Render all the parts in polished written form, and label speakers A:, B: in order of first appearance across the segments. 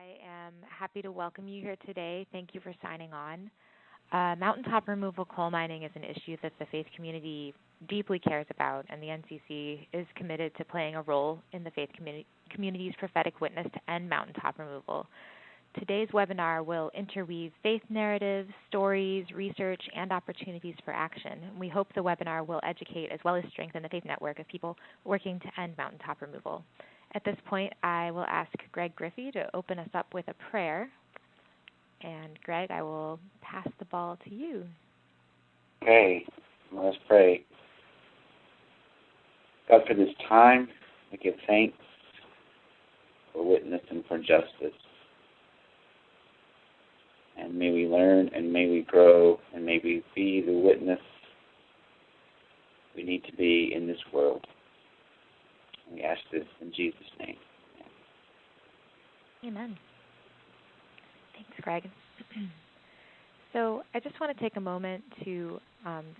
A: I am happy to welcome you here today. Thank you for signing on. Mountaintop removal coal mining is an issue that the faith community deeply cares about, and the NCC is committed to playing a role in the faith community's prophetic witness to end mountaintop removal. Today's webinar will interweave faith narratives, stories, research, and opportunities for action. We hope the webinar will educate as well as strengthen the faith network of people working to end mountaintop removal. At this point, I will ask Greg Griffey to open us up with a prayer. And Greg, I will pass the ball to you.
B: Okay, let's pray. God, for this time, we give thanks for witness and for justice. And may we learn and may we grow and may we be the witness we need to be in this world. We ask this in Jesus' name.
A: Amen. Thanks, Greg. So I just want to take a moment to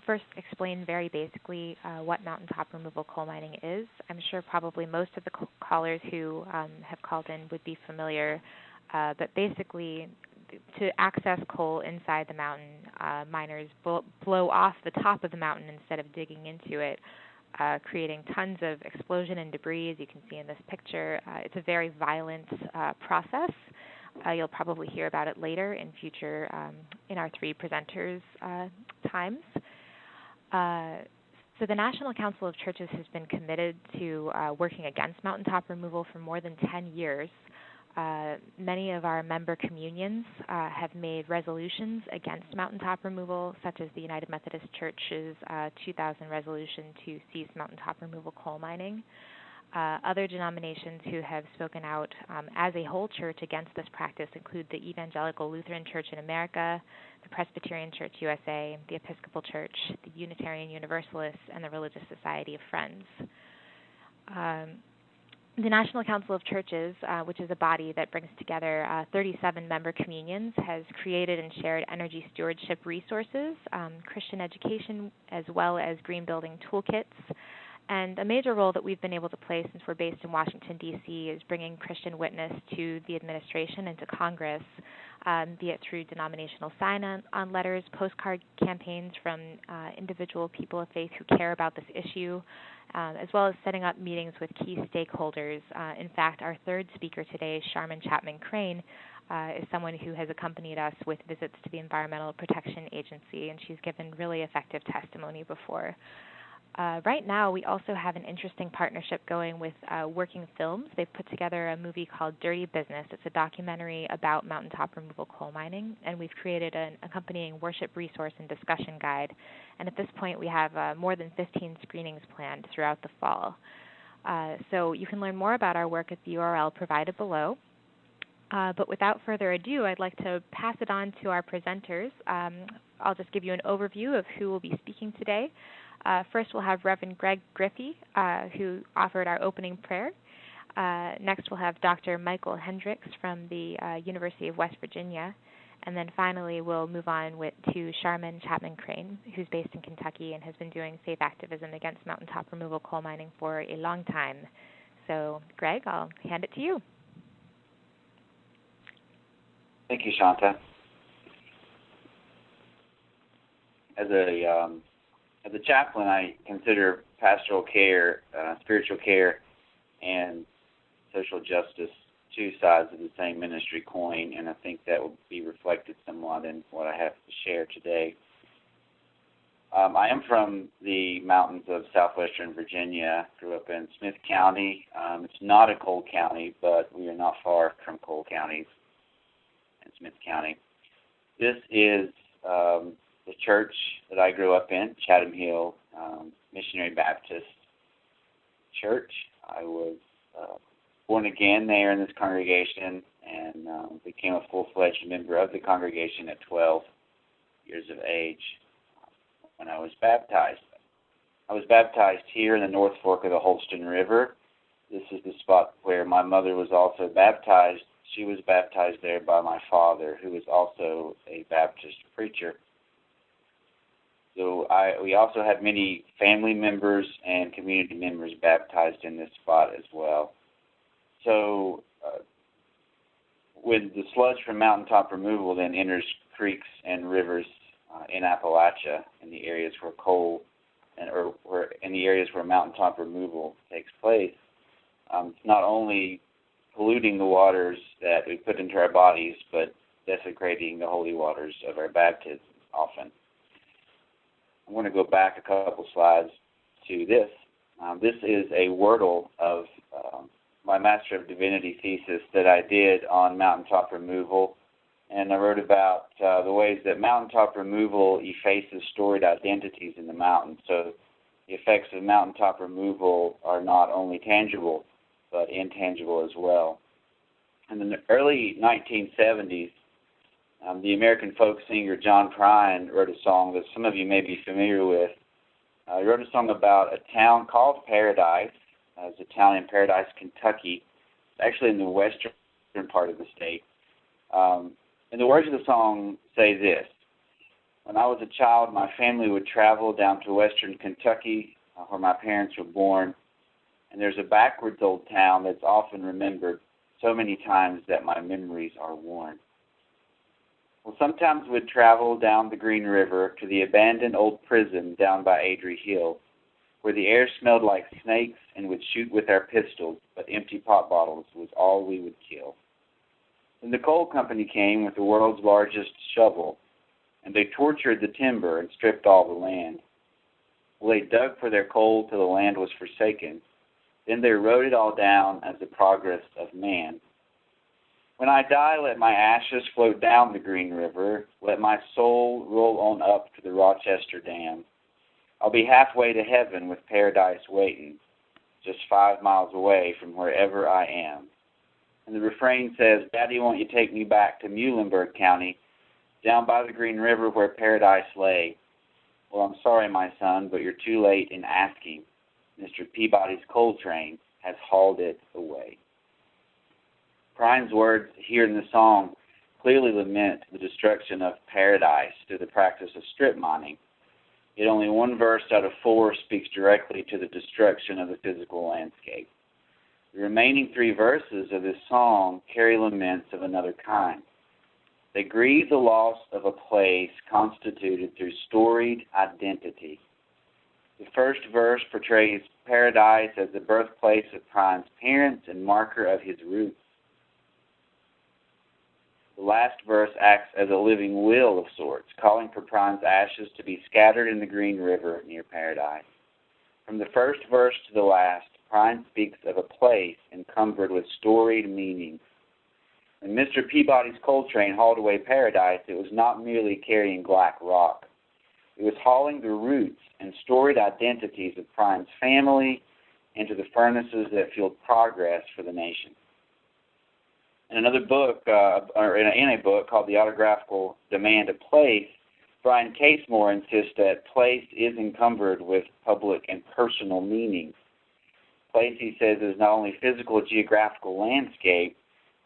A: first explain very basically what mountaintop removal coal mining is. I'm sure probably most of the callers who have called in would be familiar, but basically to access coal inside the mountain, miners blow off the top of the mountain instead of digging into it, creating tons of explosion and debris, as you can see in this picture. It's a very violent process. You'll probably hear about it later in future, in our three presenters' times. So the National Council of Churches has been committed to working against mountaintop removal for more than 10 years. Many of our member communions have made resolutions against mountaintop removal, such as the United Methodist Church's 2000 resolution to cease mountaintop removal coal mining. Other denominations who have spoken out as a whole church against this practice include the Evangelical Lutheran Church in America, the Presbyterian Church USA, the Episcopal Church, the Unitarian Universalists, and the Religious Society of Friends. The National Council of Churches, which is a body that brings together 37 member communions, has created and shared energy stewardship resources, Christian education, as well as green building toolkits. And a major role that we've been able to play since we're based in Washington, D.C., is bringing Christian witness to the administration and to Congress, be it through denominational sign-on letters, postcard campaigns from individual people of faith who care about this issue, as well as setting up meetings with key stakeholders. In fact, our third speaker today, Sharman Chapman-Crane, is someone who has accompanied us with visits to the Environmental Protection Agency, and she's given really effective testimony before. Right now, we also have an interesting partnership going with Working Films. They've put together a movie called Dirty Business. It's a documentary about mountaintop removal coal mining, and we've created an accompanying worship resource and discussion guide. And at this point, we have more than 15 screenings planned throughout the fall. So you can learn more about our work at the URL provided below. But without further ado, I'd like to pass it on to our presenters. I'll just give you an overview of who will be speaking today. First, we'll have Reverend Greg Griffey, who offered our opening prayer. Next, we'll have Dr. Michael Hendricks from the University of West Virginia. And then finally, we'll move on to Sharman Chapman-Crane, who's based in Kentucky and has been doing faith activism against mountaintop removal coal mining for a long time. So, Greg, I'll hand it to you.
B: Thank you, Shanta. As a chaplain, I consider pastoral care, spiritual care, and social justice two sides of the same ministry coin, and I think that will be reflected somewhat in what I have to share today. I am from the mountains of southwestern Virginia. Grew up in Smith County. It's not a coal county, but we are not far from coal counties in Smith County. This is the church that I grew up in, Chatham Hill Missionary Baptist Church. I was born again there in this congregation and became a full-fledged member of the congregation at 12 years of age when I was baptized. I was baptized here in the North Fork of the Holston River. This is the spot where my mother was also baptized. She was baptized there by my father, who was also a Baptist preacher. So we also had many family members and community members baptized in this spot as well. So when the sludge from mountaintop removal then enters creeks and rivers in Appalachia, in the areas where coal or in the areas where mountaintop removal takes place, it's not only polluting the waters that we put into our bodies, but desecrating the holy waters of our baptism often. I want to go back a couple slides to this. This is a wordle of my Master of Divinity thesis that I did on mountaintop removal, and I wrote about the ways that mountaintop removal effaces storied identities in the mountains. So the effects of mountaintop removal are not only tangible, but intangible as well. In the early 1970s, the American folk singer John Prine wrote a song that some of you may be familiar with. He wrote a song about a town called Paradise. It's a town in Paradise, Kentucky, actually in the western part of the state. And the words of the song say this: when I was a child, my family would travel down to western Kentucky, where my parents were born, and there's a backwards old town that's often remembered so many times that my memories are worn. Well, sometimes we'd travel down the Green River to the abandoned old prison down by Adrie Hill, where the air smelled like snakes and would shoot with our pistols, but empty pop bottles was all we would kill. Then the coal company came with the world's largest shovel, and they tortured the timber and stripped all the land. Well, they dug for their coal till the land was forsaken. Then they wrote it all down as the progress of man. When I die, let my ashes float down the Green River. Let my soul roll on up to the Rochester Dam. I'll be halfway to heaven with paradise waiting, just 5 miles away from wherever I am. And the refrain says, Daddy, won't you take me back to Muhlenberg County, down by the Green River where paradise lay? Well, I'm sorry, my son, but you're too late in asking. Mr. Peabody's coal train has hauled it away. Prine's words here in the song clearly lament the destruction of paradise through the practice of strip mining. Yet only one verse out of 4 speaks directly to the destruction of the physical landscape. The remaining 3 verses of this song carry laments of another kind. They grieve the loss of a place constituted through storied identity. The first verse portrays paradise as the birthplace of Prine's parents and marker of his roots. The last verse acts as a living will of sorts, calling for Prine's ashes to be scattered in the Green River near paradise. From the first verse to the last, Prine speaks of a place encumbered with storied meanings. When Mr. Peabody's coal train hauled away paradise, it was not merely carrying black rock. It was hauling the roots and storied identities of Prine's family into the furnaces that fueled progress for the nation. In another book, in a book called The Autographical Demand of Place, Brian Casemore insists that place is encumbered with public and personal meanings. Place, he says, is not only physical geographical landscape,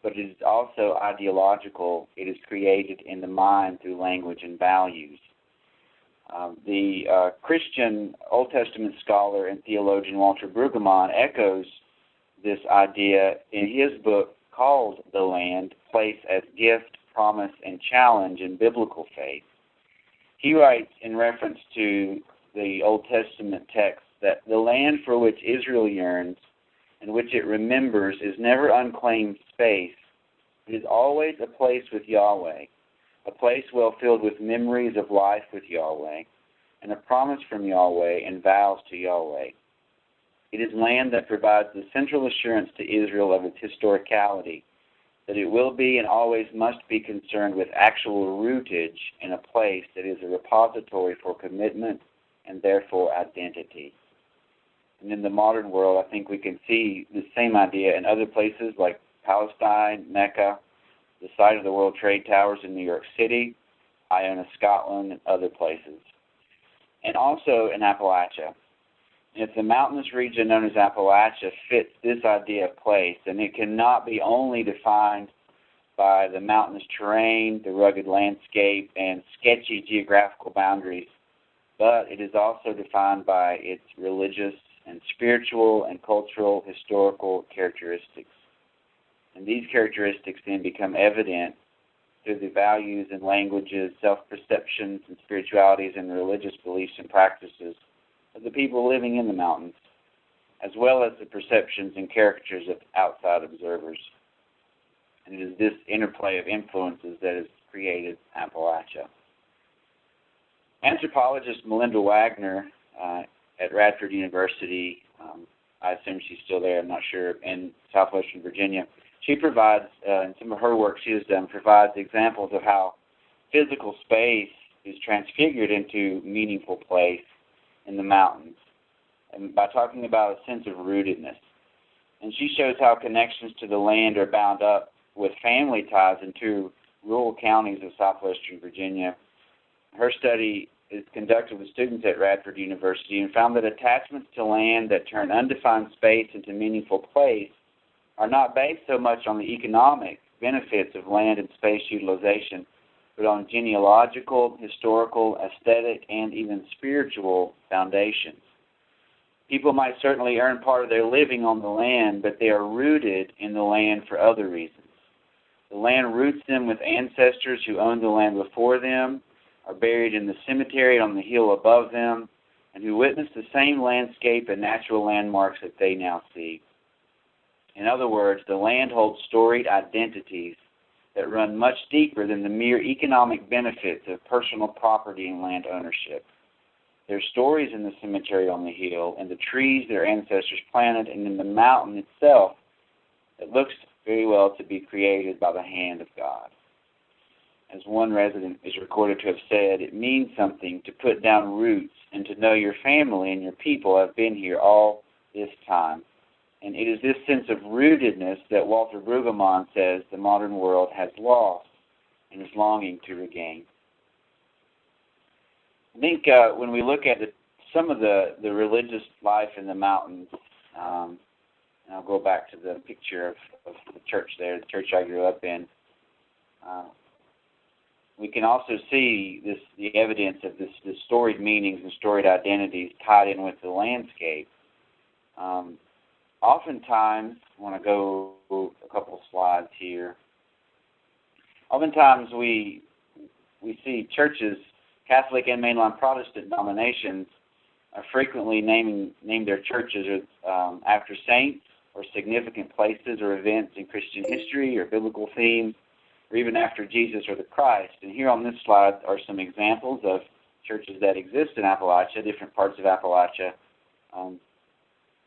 B: but it is also ideological. It is created in the mind through language and values. The Christian Old Testament scholar and theologian Walter Brueggemann echoes this idea in his book called The Land, Place as Gift, Promise, and Challenge in Biblical Faith. He writes in reference to the Old Testament text that the land for which Israel yearns and which it remembers is never unclaimed space. It is always a place with Yahweh, a place well filled with memories of life with Yahweh, and a promise from Yahweh and vows to Yahweh. It is land that provides the central assurance to Israel of its historicality, that it will be and always must be concerned with actual rootage in a place that is a repository for commitment and therefore identity. And in the modern world, I think we can see the same idea in other places like Palestine, Mecca, the site of the World Trade Towers in New York City, Iona, Scotland, and other places. And also in Appalachia. If the mountainous region known as Appalachia fits this idea of place, then it cannot be only defined by the mountainous terrain, the rugged landscape, and sketchy geographical boundaries, but it is also defined by its religious and spiritual and cultural historical characteristics. And these characteristics then become evident through the values and languages, self-perceptions and spiritualities and religious beliefs and practices of the people living in the mountains, as well as the perceptions and caricatures of outside observers. And it is this interplay of influences that has created Appalachia. Anthropologist Melinda Wagner at Radford University, I assume she's still there, I'm not sure, in southwestern Virginia, she provides, in some of her work she has done, provides examples of how physical space is transfigured into meaningful place in the mountains, and by talking about a sense of rootedness. And she shows how connections to the land are bound up with family ties in two rural counties of southwestern Virginia. Her study is conducted with students at Radford University and found that attachments to land that turn undefined space into meaningful place are not based so much on the economic benefits of land and space utilization, but on genealogical, historical, aesthetic, and even spiritual foundations. People might certainly earn part of their living on the land, but they are rooted in the land for other reasons. The land roots them with ancestors who owned the land before them, are buried in the cemetery on the hill above them, and who witnessed the same landscape and natural landmarks that they now see. In other words, the land holds storied identities that run much deeper than the mere economic benefits of personal property and land ownership. There are stories in the cemetery on the hill, and the trees their ancestors planted, and in the mountain itself that looks very well to be created by the hand of God. As one resident is recorded to have said, it means something to put down roots and to know your family and your people have been here all this time. And it is this sense of rootedness that Walter Brueggemann says the modern world has lost and is longing to regain. I think when we look at some of the religious life in the mountains, and I'll go back to the picture of the church there, the church I grew up in, we can also see the evidence of this storied meanings and storied identities tied in with the landscape. Oftentimes, I want to go a couple of slides here. Oftentimes we see churches, Catholic and mainline Protestant denominations, are frequently name their churches after saints or significant places or events in Christian history or biblical themes, or even after Jesus or the Christ. And here on this slide are some examples of churches that exist in Appalachia, different parts of Appalachia.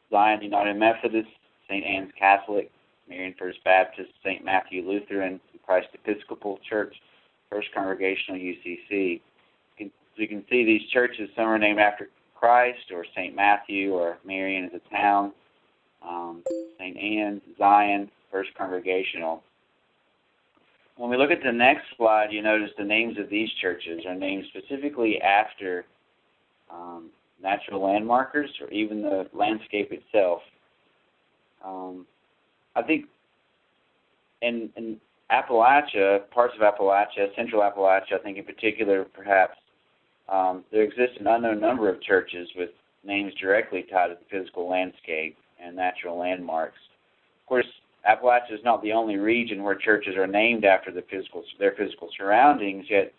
B: Zion United Methodist, St. Anne's Catholic, Marian First Baptist, St. Matthew Lutheran, Christ Episcopal Church, First Congregational UCC. You can see these churches, some are named after Christ or St. Matthew or Marian as a town, St. Anne's, Zion, First Congregational. When we look at the next slide, you notice the names of these churches are named specifically after natural landmarkers or even the landscape itself. I think in Appalachia, parts of Appalachia, central Appalachia, I think in particular perhaps, there exists an unknown number of churches with names directly tied to the physical landscape and natural landmarks. Of course, Appalachia is not the only region where churches are named after their physical surroundings, yet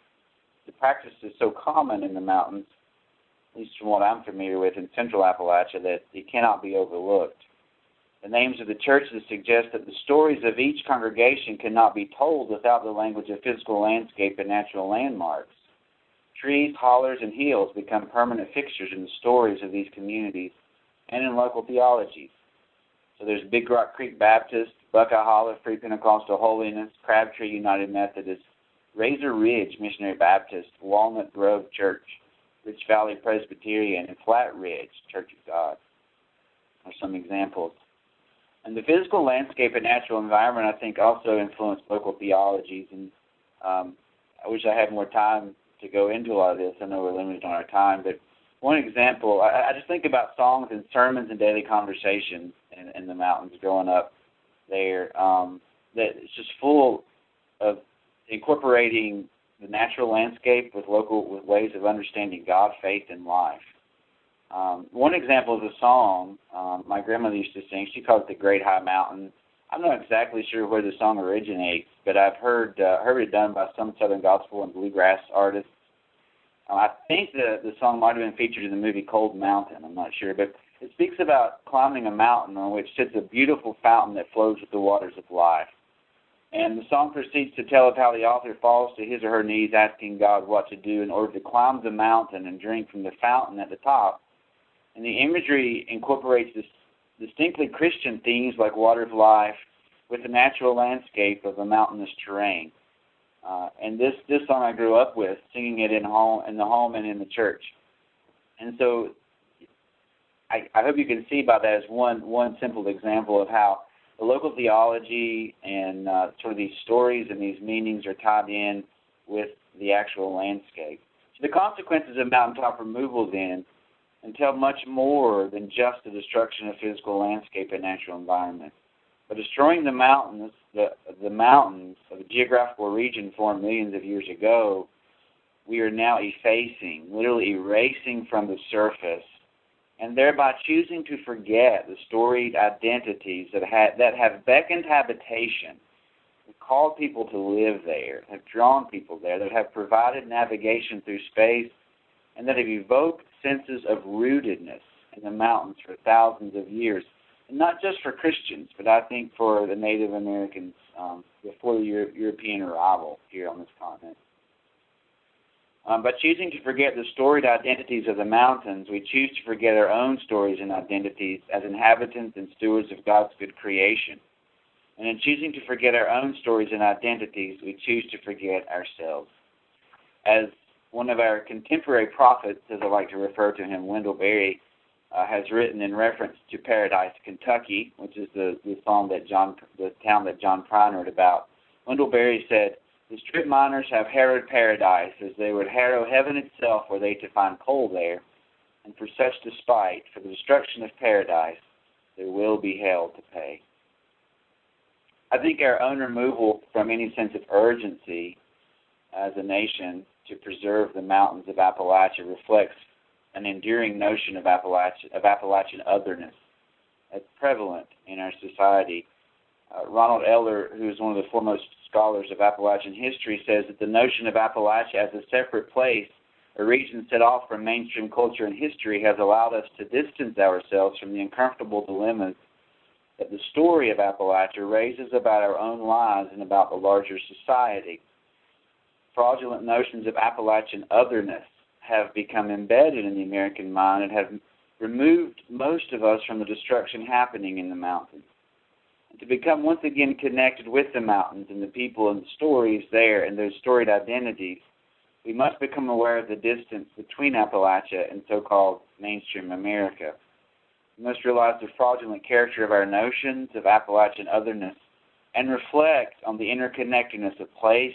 B: the practice is so common in the mountains, at least from what I'm familiar with in central Appalachia, that it cannot be overlooked. The names of the churches suggest that the stories of each congregation cannot be told without the language of physical landscape and natural landmarks. Trees, hollers, and hills become permanent fixtures in the stories of these communities and in local theologies. So there's Big Rock Creek Baptist, Buckeye Hollow Free Pentecostal Holiness, Crabtree United Methodist, Razor Ridge Missionary Baptist, Walnut Grove Church, Rich Valley Presbyterian, and Flat Ridge Church of God are some examples. And the physical landscape and natural environment, I think, also influence local theologies. And I wish I had more time to go into a lot of this. I know we're limited on our time, but one example, I just think about songs and sermons and daily conversations in the mountains growing up there. That it's just full of incorporating the natural landscape with ways of understanding God, faith, and life. One example is a song my grandmother used to sing. She called it The Great High Mountain. I'm not exactly sure where the song originates, but I've heard it done by some Southern gospel and bluegrass artists. I think the song might have been featured in the movie Cold Mountain. I'm not sure, but it speaks about climbing a mountain on which sits a beautiful fountain that flows with the waters of life. And the song proceeds to tell of how the author falls to his or her knees, asking God what to do in order to climb the mountain and drink from the fountain at the top. And the imagery incorporates this distinctly Christian themes like water of life with the natural landscape of a mountainous terrain. And this song I grew up with, singing it in the home and in the church. And so I hope you can see by that as one simple example of how the local theology and sort of these stories and these meanings are tied in with the actual landscape. So the consequences of mountaintop removal then entail much more than just the destruction of physical landscape and natural environment. By destroying the mountains of a geographical region formed millions of years ago, we are now literally erasing from the surface, and thereby choosing to forget the storied identities that have beckoned habitation, that called people to live there, have drawn people there, that have provided navigation through space, and that have evoked senses of rootedness in the mountains for thousands of years. And not just for Christians, but I think for the Native Americans before the European arrival here on this continent. By choosing to forget the storied identities of the mountains, we choose to forget our own stories and identities as inhabitants and stewards of God's good creation. And in choosing to forget our own stories and identities, we choose to forget ourselves. As one of our contemporary prophets, as I like to refer to him, Wendell Berry, has written in reference to Paradise, Kentucky, which is the town that John Prine wrote about. Wendell Berry said, "The strip miners have harrowed paradise as they would harrow heaven itself were they to find coal there, and for such despite, for the destruction of paradise, there will be hell to pay." I think our own removal from any sense of urgency as a nation to preserve the mountains of Appalachia reflects an enduring notion of Appalachian otherness that's prevalent in our society. Ronald Eller, who is one of the foremost scholars of Appalachian history, says that the notion of Appalachia as a separate place, a region set off from mainstream culture and history, has allowed us to distance ourselves from the uncomfortable dilemmas that the story of Appalachia raises about our own lives and about the larger society. Fraudulent notions of Appalachian otherness have become embedded in the American mind and have removed most of us from the destruction happening in the mountains. And to become once again connected with the mountains and the people and the stories there and those storied identities, we must become aware of the distance between Appalachia and so-called mainstream America. We must realize the fraudulent character of our notions of Appalachian otherness and reflect on the interconnectedness of place,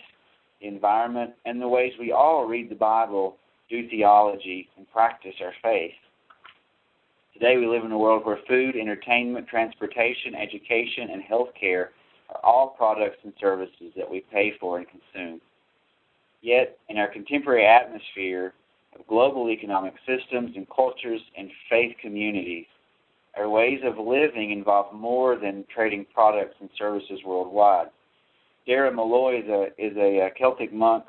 B: the environment, and the ways we all read the Bible, do theology, and practice our faith. Today we live in a world where food, entertainment, transportation, education, and health care are all products and services that we pay for and consume. Yet, in our contemporary atmosphere of global economic systems and cultures and faith communities, our ways of living involve more than trading products and services worldwide. Dara Malloy is a Celtic monk,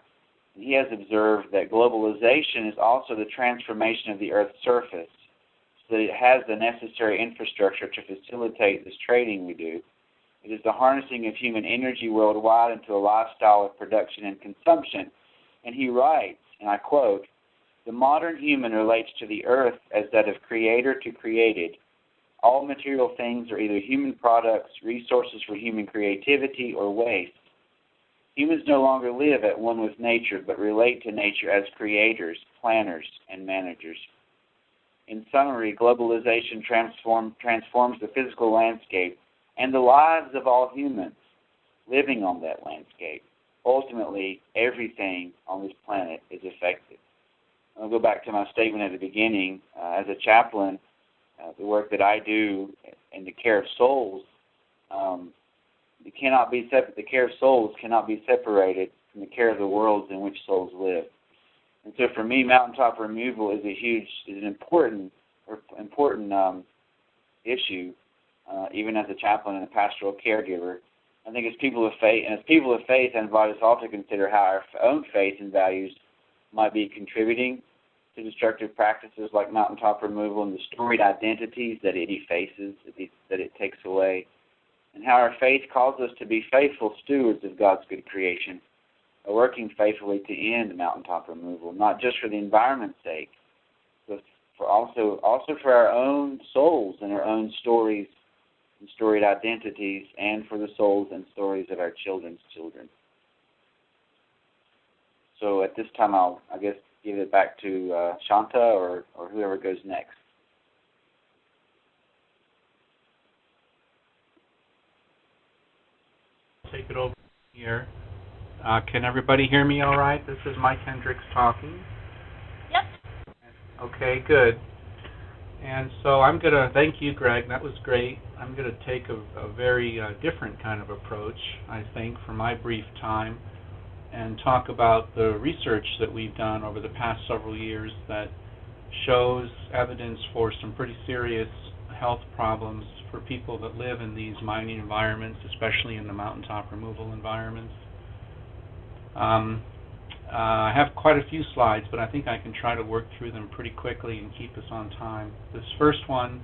B: and he has observed that globalization is also the transformation of the Earth's surface, so that it has the necessary infrastructure to facilitate this trading we do. It is the harnessing of human energy worldwide into a lifestyle of production and consumption. And he writes, and I quote, "The modern human relates to the earth as that of creator to created. All material things are either human products, resources for human creativity, or waste. Humans no longer live at one with nature, but relate to nature as creators, planners, and managers." In summary, globalization transforms the physical landscape and the lives of all humans living on that landscape. Ultimately, everything on this planet is affected. I'll go back to my statement at the beginning. As a chaplain, the work that I do in the care of souls, the care of souls cannot be separated from the care of the worlds in which souls live. And so, for me, mountaintop removal is an important issue even as a chaplain and a pastoral caregiver. I think as people of faith, I invite us all to consider how our own faith and values might be contributing to destructive practices like mountaintop removal and the storied identities that it effaces, that it takes away, and how our faith calls us to be faithful stewards of God's good creation, working faithfully to end mountaintop removal, not just for the environment's sake, but also for our own souls and our own stories and storied identities, and for the souls and stories of our children's children. So at this time, I'll give it back to Shanta or whoever goes next.
C: Take it over here. Can everybody hear me all right? This is Mike Hendricks talking.
D: Yep.
C: Okay, good. And so I'm going to, thank you, Greg, that was great. I'm going to take a very different kind of approach, I think, for my brief time, and talk about the research that we've done over the past several years that shows evidence for some pretty serious health problems for people that live in these mining environments, especially in the mountaintop removal environments. I have quite a few slides, but I think I can try to work through them pretty quickly and keep us on time. This first one,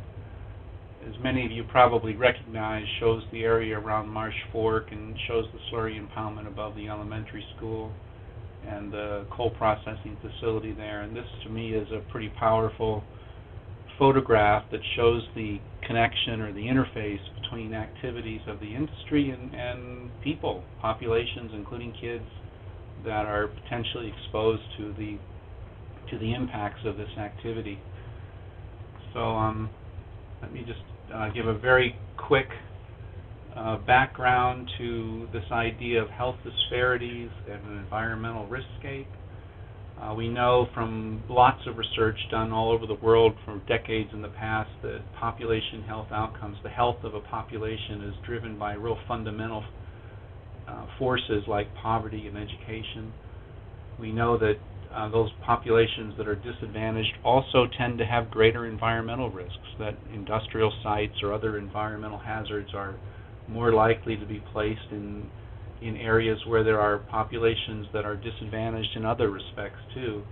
C: as many of you probably recognize, shows the area around Marsh Fork and shows the slurry impoundment above the elementary school and the coal processing facility there. And this, to me, is a pretty powerful photograph that shows the connection or the interface between activities of the industry and people, populations, including kids, that are potentially exposed to the impacts of this activity. So let me just give a very quick background to this idea of health disparities and an environmental riskscape. We know from lots of research done all over the world for decades in the past that population health outcomes, the health of a population, is driven by real fundamental forces like poverty and education. We know that those populations that are disadvantaged also tend to have greater environmental risks, that industrial sites or other environmental hazards are more likely to be placed in areas where there are populations that are disadvantaged in other respects too.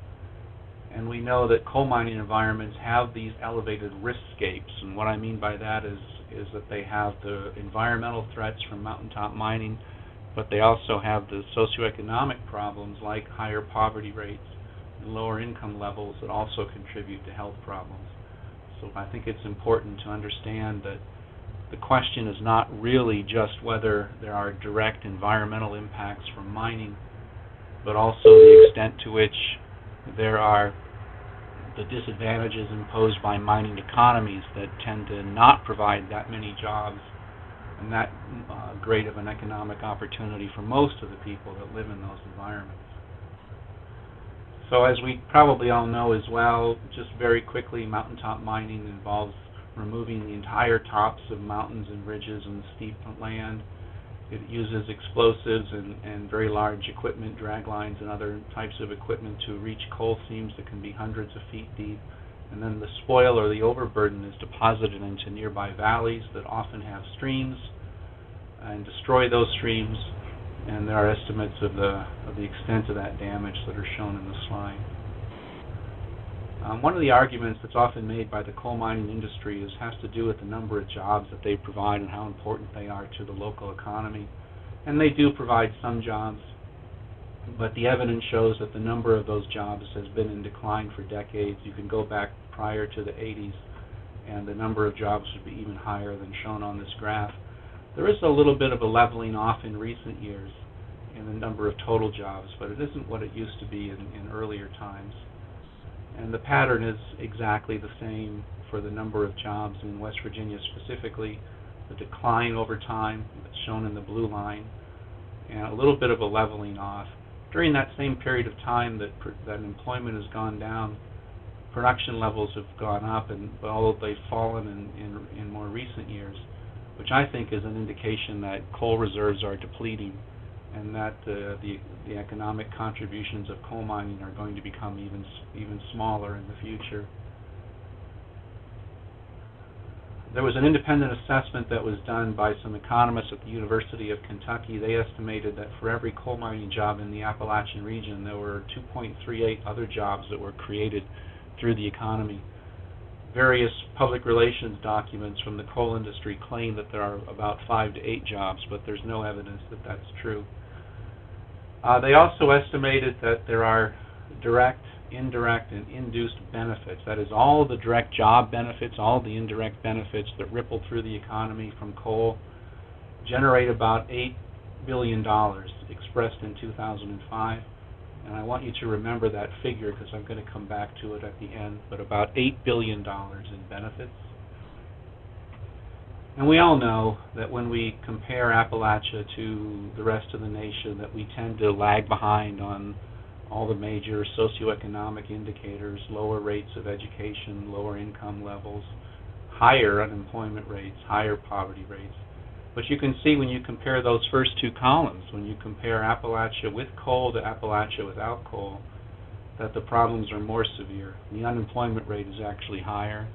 C: And we know that coal mining environments have these elevated riskscapes, and what I mean by that is that they have the environmental threats from mountaintop mining, but they also have the socioeconomic problems like higher poverty rates and lower income levels that also contribute to health problems. So I think it's important to understand that the question is not really just whether there are direct environmental impacts from mining, but also the extent to which there are the disadvantages imposed by mining economies that tend to not provide that many jobs and that great of an economic opportunity for most of the people that live in those environments. So as we probably all know as well, just very quickly, mountaintop mining involves removing the entire tops of mountains and ridges and steep land. It uses explosives and very large equipment, drag lines and other types of equipment to reach coal seams that can be hundreds of feet deep. And then the spoil or the overburden is deposited into nearby valleys that often have streams and destroy those streams. And there are estimates of the extent of that damage that are shown in the slide. One of the arguments that's often made by the coal mining industry has to do with the number of jobs that they provide and how important they are to the local economy. And they do provide some jobs, but the evidence shows that the number of those jobs has been in decline for decades. You can go back prior to the 80s, and the number of jobs would be even higher than shown on this graph. There is a little bit of a leveling off in recent years in the number of total jobs, but it isn't what it used to be in earlier times. And the pattern is exactly the same for the number of jobs in West Virginia specifically. The decline over time, that's shown in the blue line, and a little bit of a leveling off. During that same period of time that employment has gone down, production levels have gone up, and although they've fallen in more recent years, which I think is an indication that coal reserves are depleting and that the economic contributions of coal mining are going to become even smaller in the future. There was an independent assessment that was done by some economists at the University of Kentucky. They estimated that for every coal mining job in the Appalachian region, there were 2.38 other jobs that were created through the economy. Various public relations documents from the coal industry claim that there are about 5 to 8 jobs, but there's no evidence that that's true. They also estimated that there are direct, indirect, and induced benefits. That is, all the direct job benefits, all the indirect benefits that ripple through the economy from coal generate about $8 billion expressed in 2005. And I want you to remember that figure because I'm going to come back to it at the end, but about $8 billion in benefits. And we all know that when we compare Appalachia to the rest of the nation, that we tend to lag behind on all the major socioeconomic indicators, lower rates of education, lower income levels, higher unemployment rates, higher poverty rates. But you can see when you compare those first two columns, when you compare Appalachia with coal to Appalachia without coal, that the problems are more severe. The unemployment rate is actually higher,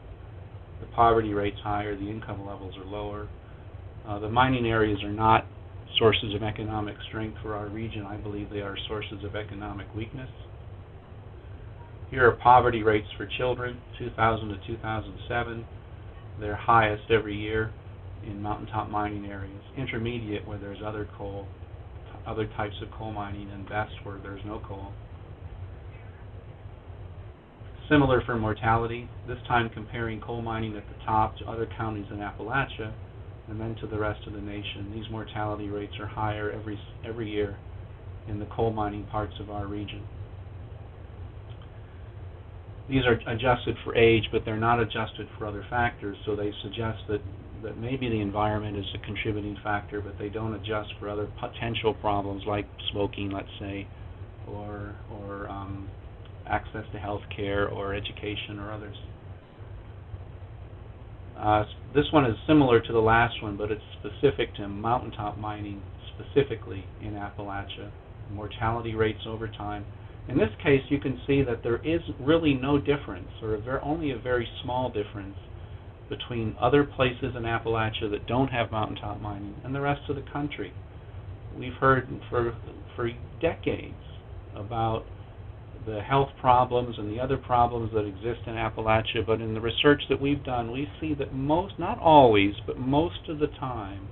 C: the poverty rate's higher, the income levels are lower. The mining areas are not sources of economic strength for our region. I believe they are sources of economic weakness. Here are poverty rates for children, 2000 to 2007. They're highest every year in mountaintop mining areas. Intermediate, where there's other types of coal mining, and best, where there's no coal. Similar for mortality, this time comparing coal mining at the top to other counties in Appalachia, and then to the rest of the nation. These mortality rates are higher every year in the coal mining parts of our region. These are adjusted for age, but they're not adjusted for other factors, so they suggest that maybe the environment is a contributing factor, but they don't adjust for other potential problems like smoking, let's say, or access to health care or education or others. This one is similar to the last one, but it's specific to mountaintop mining, specifically in Appalachia, mortality rates over time. In this case, you can see that there is really no difference, or only a very small difference, between other places in Appalachia that don't have mountaintop mining and the rest of the country. We've heard for decades about the health problems and the other problems that exist in Appalachia, but in the research that we've done, we see that not always, but most of the time,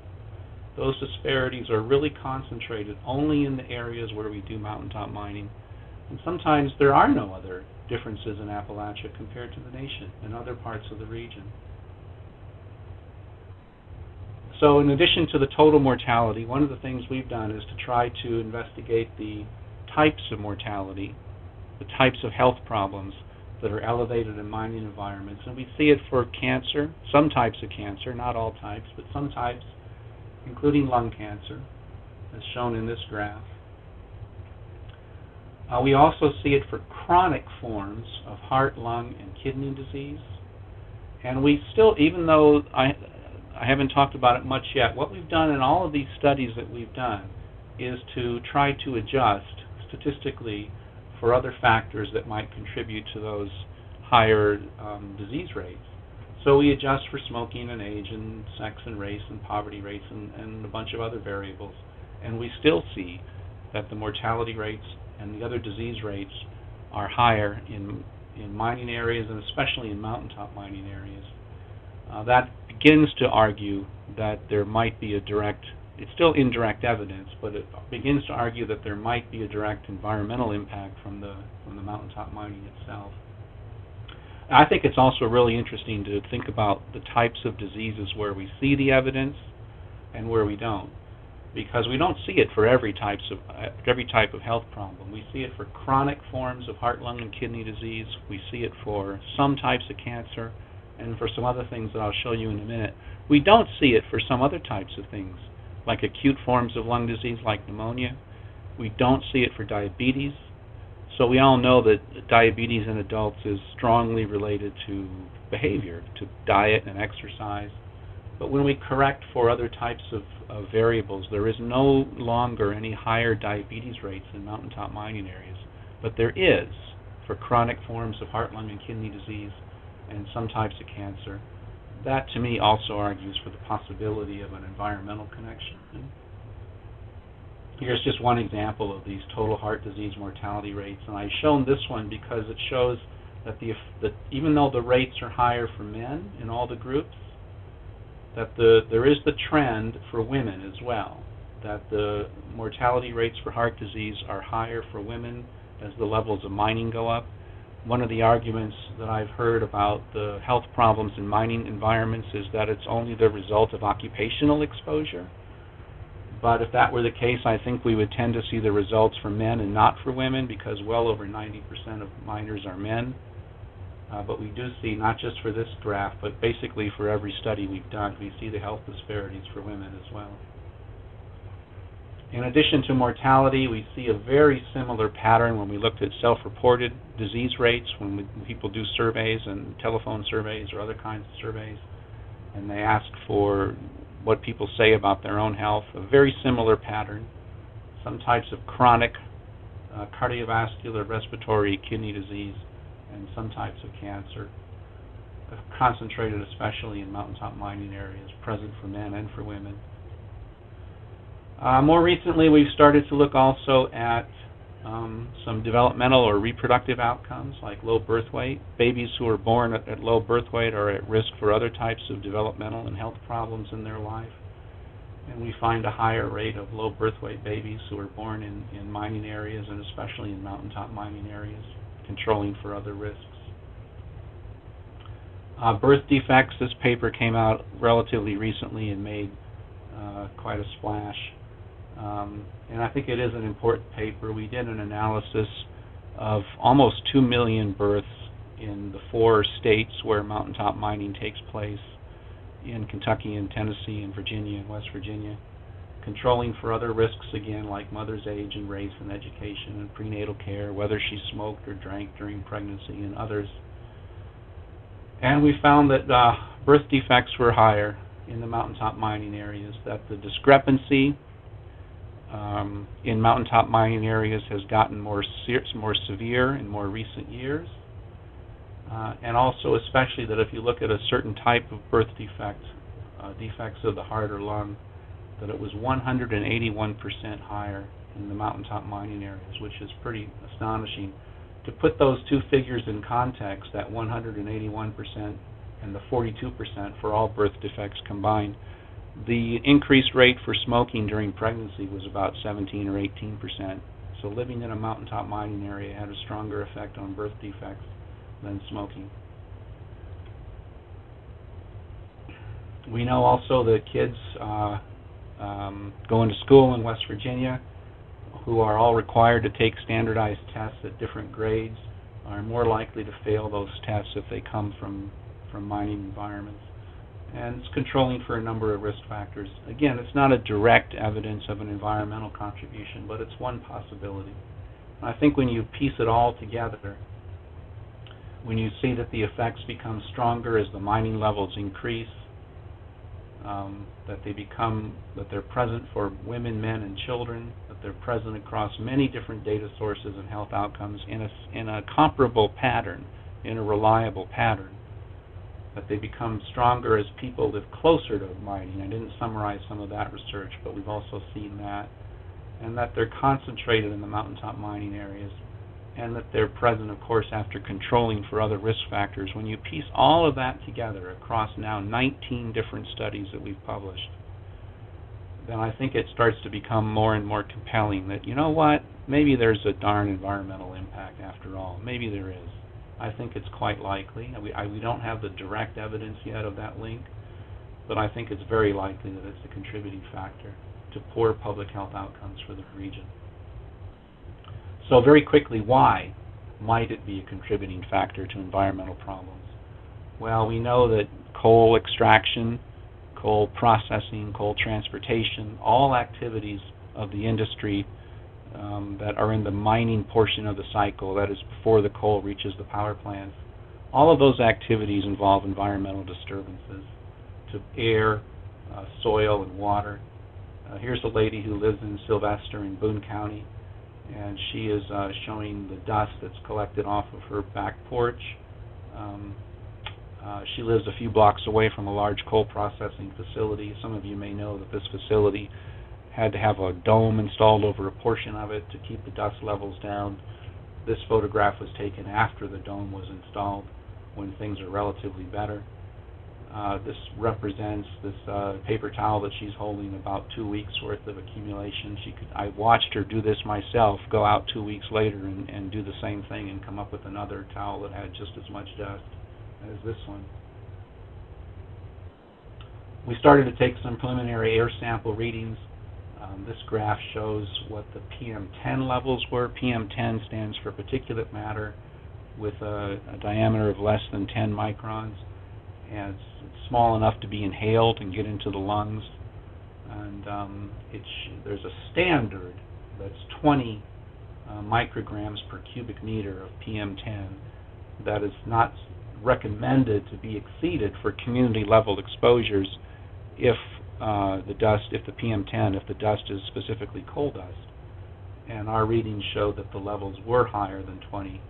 C: those disparities are really concentrated only in the areas where we do mountaintop mining. And sometimes there are no other differences in Appalachia compared to the nation and other parts of the region. So in addition to the total mortality, one of the things we've done is to try to investigate the types of mortality, the types of health problems that are elevated in mining environments. And we see it for cancer, some types of cancer, not all types, but some types, including lung cancer, as shown in this graph. We also see it for chronic forms of heart, lung, and kidney disease. And we still, even though I haven't talked about it much yet, what we've done in all of these studies that we've done is to try to adjust statistically for other factors that might contribute to those higher disease rates. So we adjust for smoking and age and sex and race and poverty rates and a bunch of other variables. And we still see that the mortality rates and the other disease rates are higher in mining areas, and especially in mountaintop mining areas. That begins to argue that there might be a direct, it's still indirect evidence, but it begins to argue that there might be a direct environmental impact from the mountaintop mining itself. I think it's also really interesting to think about the types of diseases where we see the evidence and where we don't, because we don't see it for every type of health problem. We see it for chronic forms of heart, lung, and kidney disease. We see it for some types of cancer and for some other things that I'll show you in a minute. We don't see it for some other types of things, like acute forms of lung disease like pneumonia. We don't see it for diabetes. So we all know that diabetes in adults is strongly related to behavior, to diet and exercise. But when we correct for other types of variables, there is no longer any higher diabetes rates in mountaintop mining areas. But there is for chronic forms of heart, lung, and kidney disease and some types of cancer. that to me also argues for the possibility of an environmental connection. Here's just one example of these total heart disease mortality rates, and I've shown this one because it shows that even though the rates are higher for men in all the groups, that there is the trend for women as well, that the mortality rates for heart disease are higher for women as the levels of mining go up. One of the arguments that I've heard about the health problems in mining environments is that it's only the result of occupational exposure. But if that were the case, I think we would tend to see the results for men and not for women, because well over 90% of miners are men. But we do see, not just for this graph, but basically for every study we've done, we see the health disparities for women as well. In addition to mortality, we see a very similar pattern when we looked at self-reported disease rates, when people do surveys and telephone surveys or other kinds of surveys, and they ask for what people say about their own health. A very similar pattern. Some types of chronic cardiovascular, respiratory, kidney disease, and some types of cancer, concentrated especially in mountaintop mining areas, present for men and for women. More recently, we've started to look also at some developmental or reproductive outcomes, like low birth weight. Babies who are born at low birth weight are at risk for other types of developmental and health problems in their life. And we find a higher rate of low birth weight babies who are born in mining areas, and especially in mountaintop mining areas, controlling for other risks. Birth defects, this paper came out relatively recently and made quite a splash. And I think it is an important paper. We did an analysis of almost 2 million births in the 4 states where mountaintop mining takes place, in Kentucky and Tennessee and Virginia and West Virginia, controlling for other risks again, like mother's age and race and education and prenatal care, whether she smoked or drank during pregnancy, and others. And we found that birth defects were higher in the mountaintop mining areas, that the discrepancy in mountaintop mining areas has gotten more severe in more recent years, and also especially that if you look at a certain type of birth defect, defects of the heart or lung, that it was 181% higher in the mountaintop mining areas, which is pretty astonishing. To put those two figures in context, that 181% and the 42% for all birth defects combined, the increased rate for smoking during pregnancy was about 17 or 18%. So living in a mountaintop mining area had a stronger effect on birth defects than smoking. We know also that kids going to school in West Virginia, who are all required to take standardized tests at different grades, are more likely to fail those tests if they come from mining environments. And it's controlling for a number of risk factors. Again, it's not a direct evidence of an environmental contribution, but it's one possibility. And I think when you piece it all together, when you see that the effects become stronger as the mining levels increase, that they're present for women, men, and children, that they're present across many different data sources and health outcomes in a comparable pattern, in a reliable pattern, that they become stronger as people live closer to mining. I didn't summarize some of that research, but we've also seen that. And that they're concentrated in the mountaintop mining areas, and that they're present, of course, after controlling for other risk factors. When you piece all of that together across now 19 different studies that we've published, then I think it starts to become more and more compelling that, you know what, maybe there's a darn environmental impact after all. Maybe there is. I think it's quite likely. We don't have the direct evidence yet of that link, but I think it's very likely that it's a contributing factor to poor public health outcomes for the region. So very quickly, why might it be a contributing factor to environmental problems? Well, we know that coal extraction, coal processing, coal transportation, all activities of the industry that are in the mining portion of the cycle, that is before the coal reaches the power plants, all of those activities involve environmental disturbances to air, soil, and water. Here's a lady who lives in Sylvester in Boone County, and she is showing the dust that's collected off of her back porch She lives a few blocks away from a large coal processing facility. Some of you may know that this facility had to have a dome installed over a portion of it to keep the dust levels down. This photograph was taken after the dome was installed, when things are relatively better. This represents this paper towel that she's holding, about 2 weeks worth of accumulation. I watched her do this myself, go out 2 weeks later and do the same thing and come up with another towel that had just as much dust as this one. We started to take some preliminary air sample readings. This graph shows what the PM10 levels were. PM10 stands for particulate matter with a diameter of less than 10 microns. And it's small enough to be inhaled and get into the lungs. And there's a standard that's 20 micrograms per cubic meter of PM10 that is not recommended to be exceeded for community-level exposures if the dust is specifically coal dust. And our readings showed that the levels were higher than 20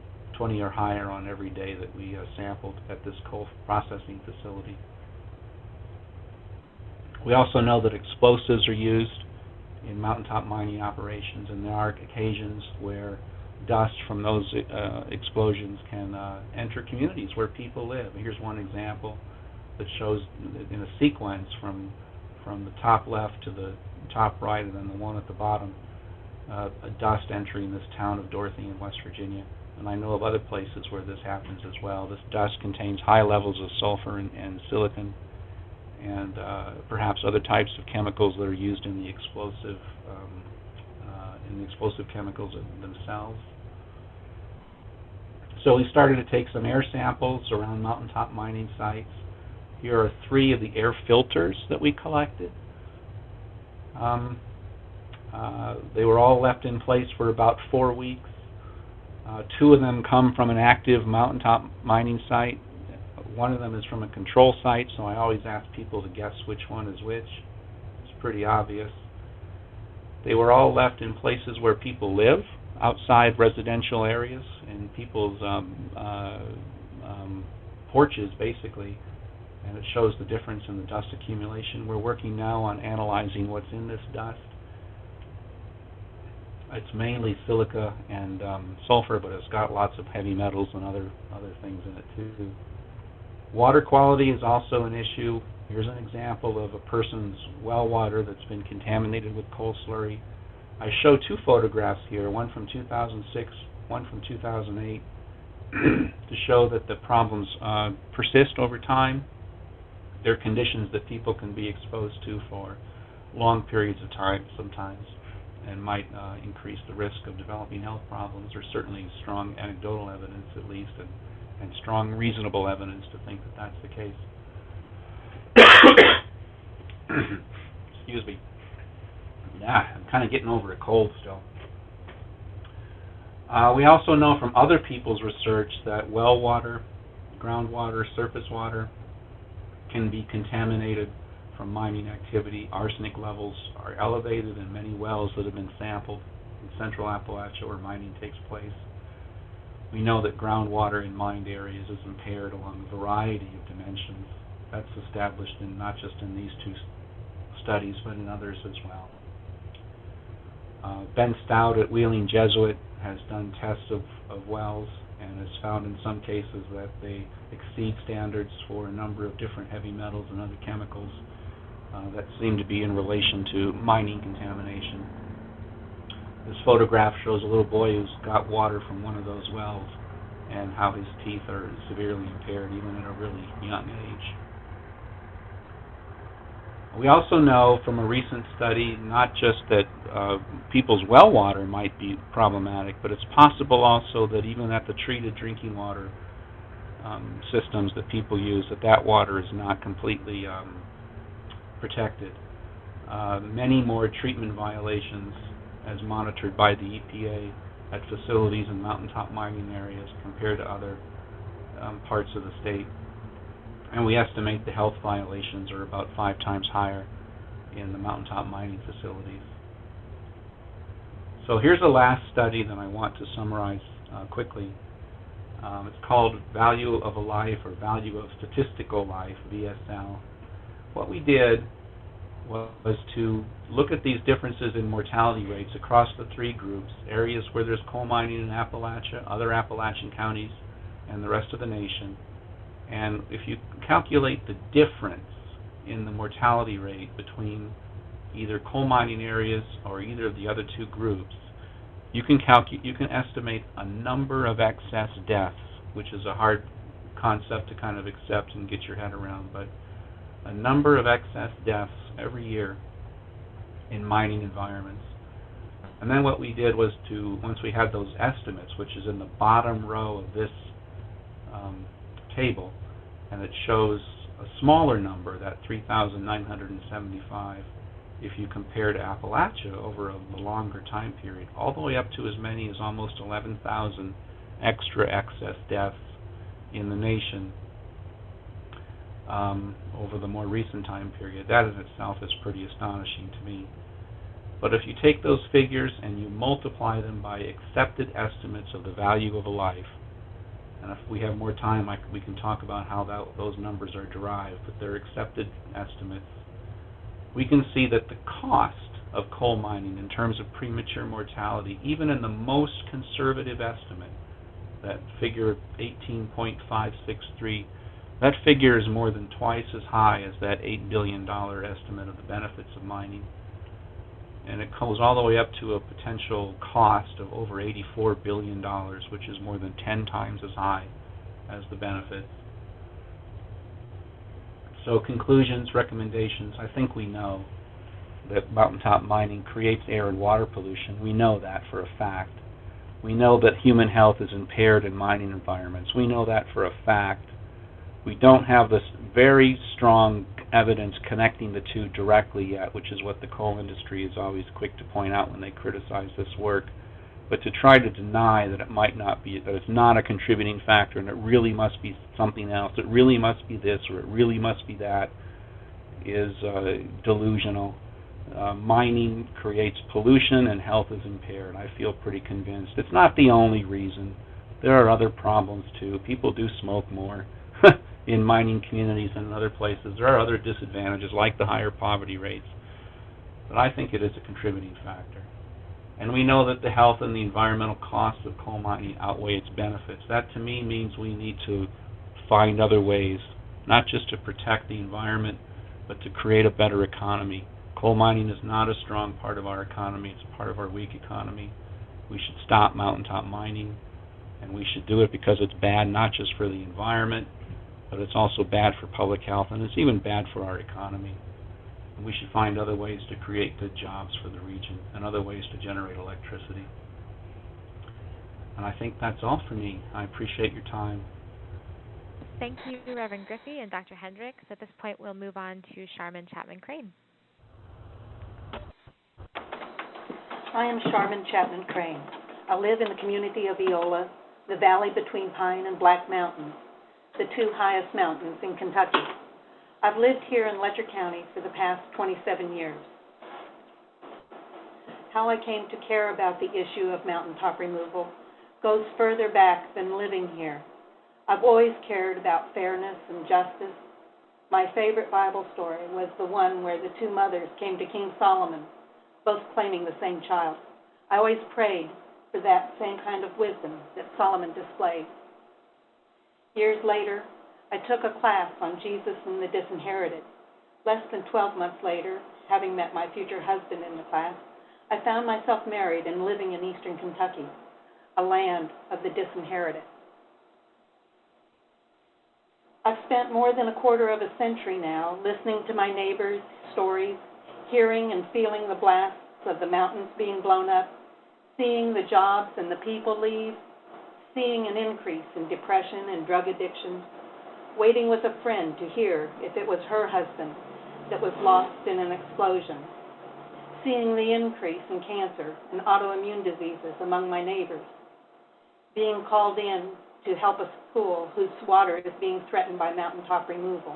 C: or higher on every day that we sampled at this coal processing facility. We also know that explosives are used in mountaintop mining operations, and there are occasions where dust from those explosions can enter communities where people live. Here's one example that shows in a sequence from the top left to the top right, and then the one at the bottom, a dust entering this town of Dorothy in West Virginia. And I know of other places where this happens as well. This dust contains high levels of sulfur and silicon, and perhaps other types of chemicals that are used in the explosive chemicals themselves. So we started to take some air samples around mountaintop mining sites. Here are 3 of the air filters that we collected. They were all left in place for about 4 weeks. 2 of them come from an active mountaintop mining site. One of them is from a control site, so I always ask people to guess which one is which. It's pretty obvious. They were all left in places where people live, outside residential areas, in people's porches, basically, and it shows the difference in the dust accumulation. We're working now on analyzing what's in this dust. It's mainly silica and sulfur, but it's got lots of heavy metals and other things in it too. Water quality is also an issue. Here's an example of a person's well water that's been contaminated with coal slurry. I show 2 photographs here, one from 2006, one from 2008, to show that the problems persist over time. They're conditions that people can be exposed to for long periods of time sometimes, and might increase the risk of developing health problems, or certainly strong anecdotal evidence at least, and strong reasonable evidence to think that that's the case. Excuse me. I'm kind of getting over a cold still. We also know from other people's research that well water, groundwater, surface water can be contaminated from mining activity. Arsenic levels are elevated in many wells that have been sampled in central Appalachia where mining takes place. We know that groundwater in mined areas is impaired along a variety of dimensions. That's established in not just in these 2 studies, but in others as well. Ben Stout at Wheeling Jesuit has done tests of wells and has found in some cases that they exceed standards for a number of different heavy metals and other chemicals that seem to be in relation to mining contamination. This photograph shows a little boy who's got water from one of those wells and how his teeth are severely impaired even at a really young age. We also know from a recent study not just that people's well water might be problematic, but it's possible also that even at the treated drinking water systems that people use, that water is not completely protected. Many more treatment violations as monitored by the EPA at facilities in mountaintop mining areas compared to other parts of the state. And we estimate the health violations are about 5 times higher in the mountaintop mining facilities. So here's the last study that I want to summarize quickly. It's called Value of a Life or Value of Statistical Life, VSL. What we did was to look at these differences in mortality rates across the three groups, areas where there's coal mining in Appalachia, other Appalachian counties, and the rest of the nation. And if you calculate the difference in the mortality rate between either coal mining areas or either of the other two groups, you can estimate a number of excess deaths, which is a hard concept to kind of accept and get your head around, but a number of excess deaths every year in mining environments. And then what we did was once we had those estimates, which is in the bottom row of this table, and it shows a smaller number, that 3,975, if you compare to Appalachia over a longer time period, all the way up to as many as almost 11,000 extra excess deaths in the nation over the more recent time period. That in itself is pretty astonishing to me. But if you take those figures and you multiply them by accepted estimates of the value of a life, and if we have more time, we can talk about how those numbers are derived, but they're accepted estimates, we can see that the cost of coal mining in terms of premature mortality, even in the most conservative estimate, that figure 18.563, that figure is more than twice as high as that $8 billion estimate of the benefits of mining. And it goes all the way up to a potential cost of over $84 billion, which is more than 10 times as high as the benefits. So conclusions, recommendations, I think we know that mountaintop mining creates air and water pollution. We know that for a fact. We know that human health is impaired in mining environments. We know that for a fact. We don't have this very strong evidence connecting the two directly yet, which is what the coal industry is always quick to point out when they criticize this work. But to try to deny that it might not be, that it's not a contributing factor and it really must be something else, it really must be this or it really must be that, is delusional. Mining creates pollution and health is impaired. I feel pretty convinced. It's not the only reason. There are other problems too. People do smoke more in mining communities and in other places. There are other disadvantages like the higher poverty rates. But I think it is a contributing factor. And we know that the health and the environmental costs of coal mining outweigh its benefits. That to me means we need to find other ways, not just to protect the environment, but to create a better economy. Coal mining is not a strong part of our economy. It's part of our weak economy. We should stop mountaintop mining, and we should do it because it's bad not just for the environment, but it's also bad for public health, and it's even bad for our economy. And we should find other ways to create good jobs for the region and other ways to generate electricity. And I think that's all for me. I appreciate your time.
A: Thank you, Reverend Griffey and Dr. Hendricks. At this point, we'll move on to Charmin Chapman-Crane.
E: I am Charmin Chapman-Crane. I live in the community of Eola, the valley between Pine and Black Mountains, the two highest mountains in Kentucky. I've lived here in Letcher County for the past 27 years. How I came to care about the issue of mountaintop removal goes further back than living here. I've always cared about fairness and justice. My favorite Bible story was the one where the two mothers came to King Solomon, both claiming the same child. I always prayed for that same kind of wisdom that Solomon displayed. Years later, I took a class on Jesus and the disinherited. Less than 12 months later, having met my future husband in the class, I found myself married and living in eastern Kentucky, a land of the disinherited. I've spent more than a quarter of a century now listening to my neighbors' stories, hearing and feeling the blasts of the mountains being blown up, seeing the jobs and the people leave, seeing an increase in depression and drug addiction, waiting with a friend to hear if it was her husband that was lost in an explosion, seeing the increase in cancer and autoimmune diseases among my neighbors, being called in to help a school whose water is being threatened by mountaintop removal,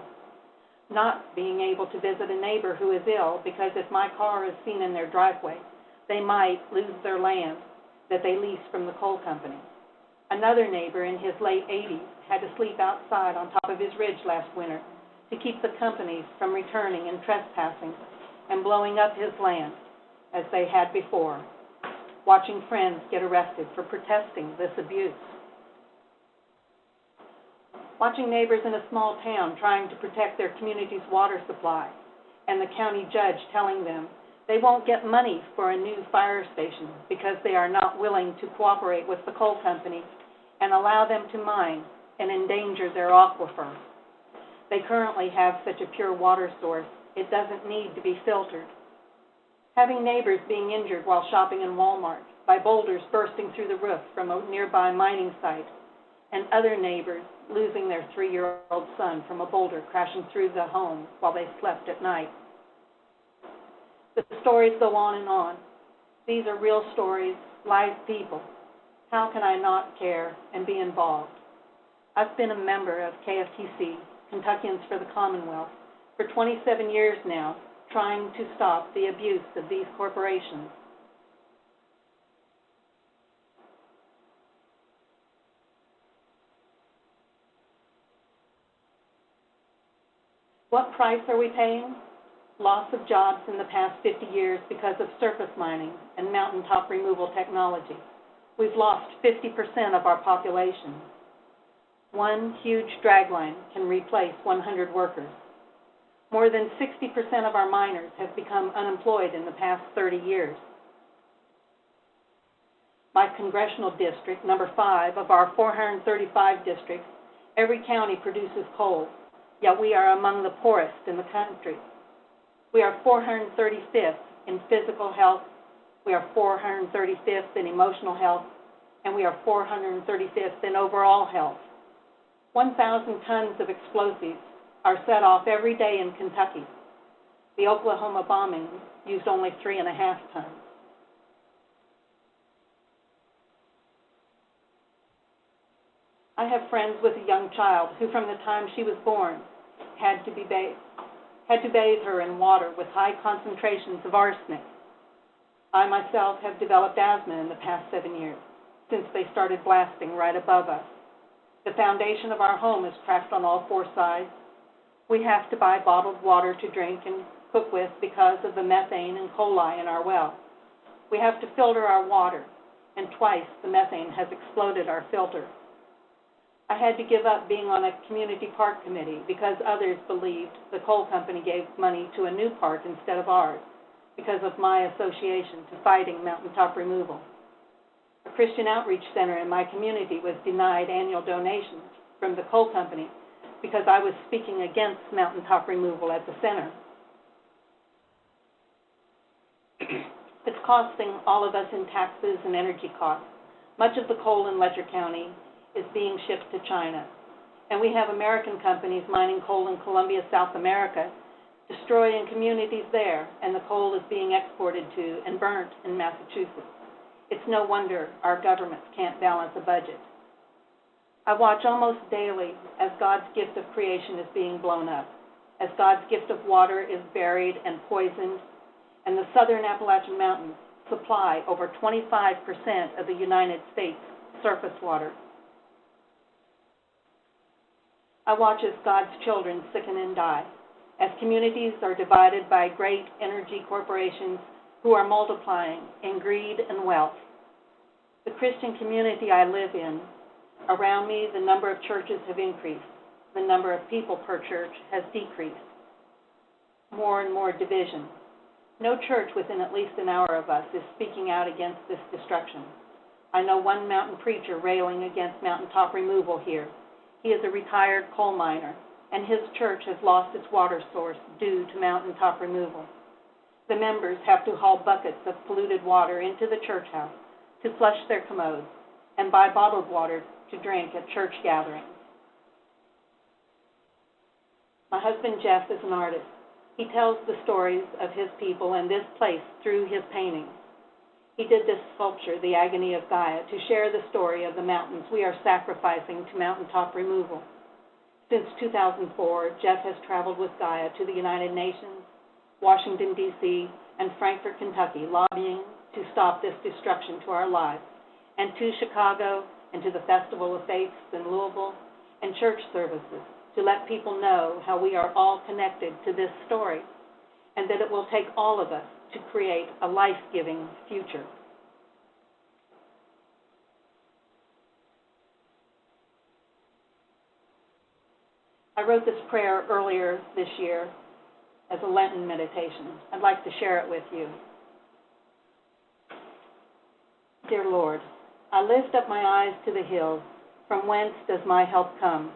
E: not being able to visit a neighbor who is ill because if my car is seen in their driveway, they might lose their land that they lease from the coal company. Another neighbor in his late 80s had to sleep outside on top of his ridge last winter to keep the companies from returning and trespassing and blowing up his land as they had before, watching friends get arrested for protesting this abuse. Watching neighbors in a small town trying to protect their community's water supply, and the county judge telling them they won't get money for a new fire station because they are not willing to cooperate with the coal company and allow them to mine and endanger their aquifer. They currently have such a pure water source, it doesn't need to be filtered. Having neighbors being injured while shopping in Walmart by boulders bursting through the roof from a nearby mining site, and other neighbors losing their 3-year-old son from a boulder crashing through the home while they slept at night. The stories go on and on. These are real stories, live people. How can I not care and be involved? I've been a member of KFTC, Kentuckians for the Commonwealth, for 27 years now, trying to stop the abuse of these corporations. What price are we paying? Loss of jobs in the past 50 years because of surface mining and mountaintop removal technology. We've lost 50% of our population. One huge dragline can replace 100 workers. More than 60% of our miners have become unemployed in the past 30 years. My congressional district, number 5 of our 435 districts, every county produces coal, yet we are among the poorest in the country. We are 435th in physical health, we are 435th in emotional health, and we are 435th in overall health. 1,000 tons of explosives are set off every day in Kentucky. The Oklahoma bombing used only 3.5 tons. I have friends with a young child who, from the time she was born, had to bathe her in water with high concentrations of arsenic. I myself have developed asthma in the past 7 years, since they started blasting right above us. The foundation of our home is cracked on all 4 sides. We have to buy bottled water to drink and cook with because of the methane and coli in our well. We have to filter our water, and twice the methane has exploded our filter. I had to give up being on a community park committee because others believed the coal company gave money to a new park instead of ours because of my association to fighting mountaintop removal. A Christian outreach center in my community was denied annual donations from the coal company because I was speaking against mountaintop removal at the center. It's costing all of us in taxes and energy costs. Much of the coal in Letcher County is being shipped to China, and we have American companies mining coal in Colombia, South America, destroying communities there, and the coal is being exported to and burnt in Massachusetts. It's no wonder our governments can't balance a budget. I watch almost daily as God's gift of creation is being blown up, as God's gift of water is buried and poisoned, and the southern Appalachian Mountains supply over 25% of the United States surface water. I watch as God's children sicken and die, as communities are divided by great energy corporations who are multiplying in greed and wealth. The Christian community I live in, around me the number of churches have increased. The number of people per church has decreased. More and more division. No church within at least an hour of us is speaking out against this destruction. I know one mountain preacher railing against mountaintop removal here. He is a retired coal miner, and his church has lost its water source due to mountaintop removal. The members have to haul buckets of polluted water into the church house to flush their commodes and buy bottled water to drink at church gatherings. My husband Jeff is an artist. He tells the stories of his people and this place through his paintings. He did this sculpture, The Agony of Gaia, to share the story of the mountains we are sacrificing to mountaintop removal. Since 2004, Jeff has traveled with Gaia to the United Nations, Washington, D.C., and Frankfort, Kentucky, lobbying to stop this destruction to our lives, and to Chicago and to the Festival of Faiths in Louisville, and church services to let people know how we are all connected to this story and that it will take all of us to create a life-giving future. I wrote this prayer earlier this year as a Lenten meditation. I'd like to share it with you. Dear Lord, I lift up my eyes to the hills. From whence does my help come?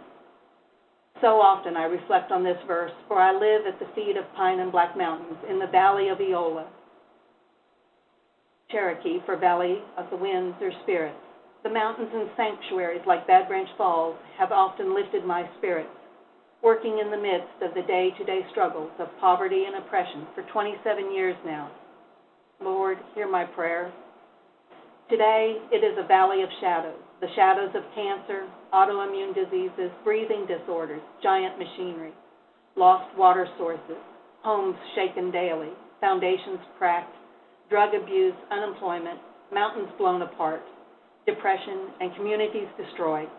E: So often I reflect on this verse, for I live at the feet of Pine and Black Mountains in the valley of Eola, Cherokee for Valley of the Winds or Spirits. The mountains and sanctuaries like Bad Branch Falls have often lifted my spirits, working in the midst of the day-to-day struggles of poverty and oppression for 27 years now. Lord, hear my prayer. Today, it is a valley of shadows, the shadows of cancer, autoimmune diseases, breathing disorders, giant machinery, lost water sources, homes shaken daily, foundations cracked, drug abuse, unemployment, mountains blown apart, depression, and communities destroyed.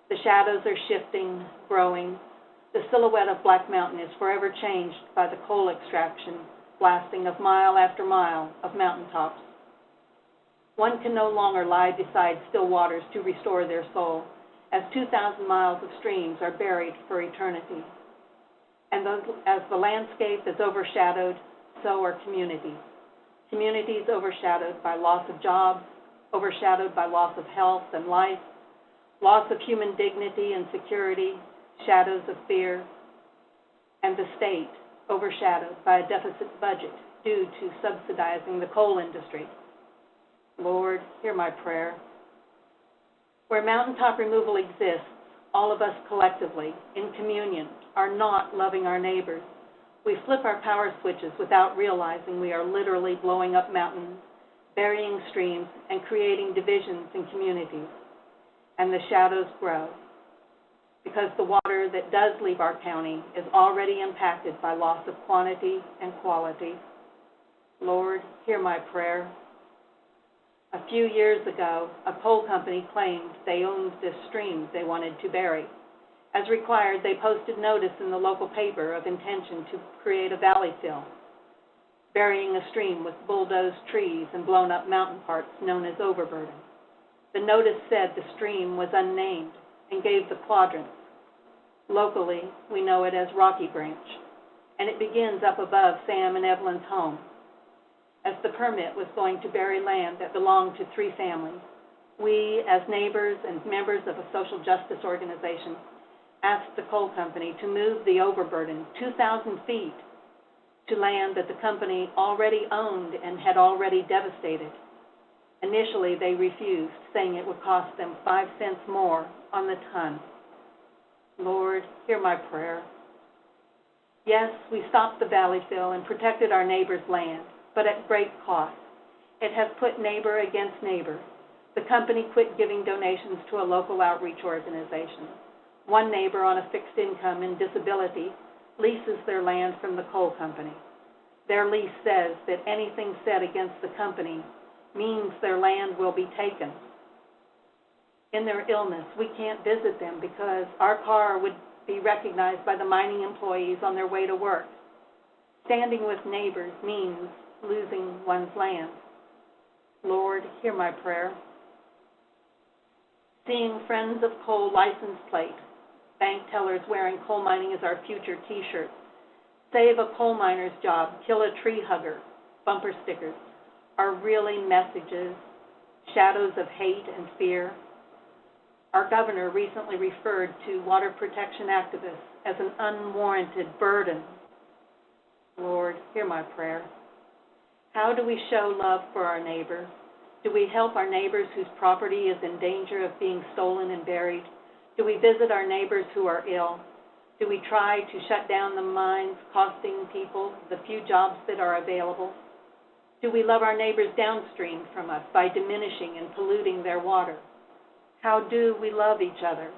E: The shadows are shifting, growing. The silhouette of Black Mountain is forever changed by the coal extraction, blasting of mile after mile of mountaintops. One can no longer lie beside still waters to restore their soul, as 2,000 miles of streams are buried for eternity. And as the landscape is overshadowed, so are communities. Communities overshadowed by loss of jobs, overshadowed by loss of health and life, loss of human dignity and security, shadows of fear, and the state overshadowed by a deficit budget due to subsidizing the coal industry. Lord, hear my prayer. Where mountaintop removal exists, all of us collectively, in communion, are not loving our neighbors. We flip our power switches without realizing we are literally blowing up mountains, burying streams, and creating divisions in communities. And the shadows grow, because the water that does leave our county is already impacted by loss of quantity and quality. Lord, hear my prayer. A few years ago, a coal company claimed they owned this stream they wanted to bury. As required, they posted notice in the local paper of intention to create a valley fill, burying a stream with bulldozed trees and blown up mountain parts known as overburden. The notice said the stream was unnamed and gave the quadrants. Locally, we know it as Rocky Branch, and it begins up above Sam and Evelyn's home. As the permit was going to bury land that belonged to 3 families, we, as neighbors and members of a social justice organization, asked the coal company to move the overburden 2,000 feet to land that the company already owned and had already devastated. Initially, they refused, saying it would cost them 5 cents more on the ton. Lord, hear my prayer. Yes, we stopped the valley fill and protected our neighbor's land, but at great cost. It has put neighbor against neighbor. The company quit giving donations to a local outreach organization. One neighbor on a fixed income and disability leases their land from the coal company. Their lease says that anything said against the company means their land will be taken. In their illness, we can't visit them because our car would be recognized by the mining employees on their way to work. Standing with neighbors means losing one's land. Lord, hear my prayer. Seeing Friends of Coal license plate, bank tellers wearing "Coal mining is our future" t-shirts, "Save a coal miner's job, kill a tree hugger" bumper stickers are really messages, shadows of hate and fear. Our governor recently referred to water protection activists as an unwarranted burden. Lord, hear my prayer. How do we show love for our neighbors? Do we help our neighbors whose property is in danger of being stolen and buried? Do we visit our neighbors who are ill? Do we try to shut down the mines, costing people the few jobs that are available? Do we love our neighbors downstream from us by diminishing and polluting their water? How do we love each other?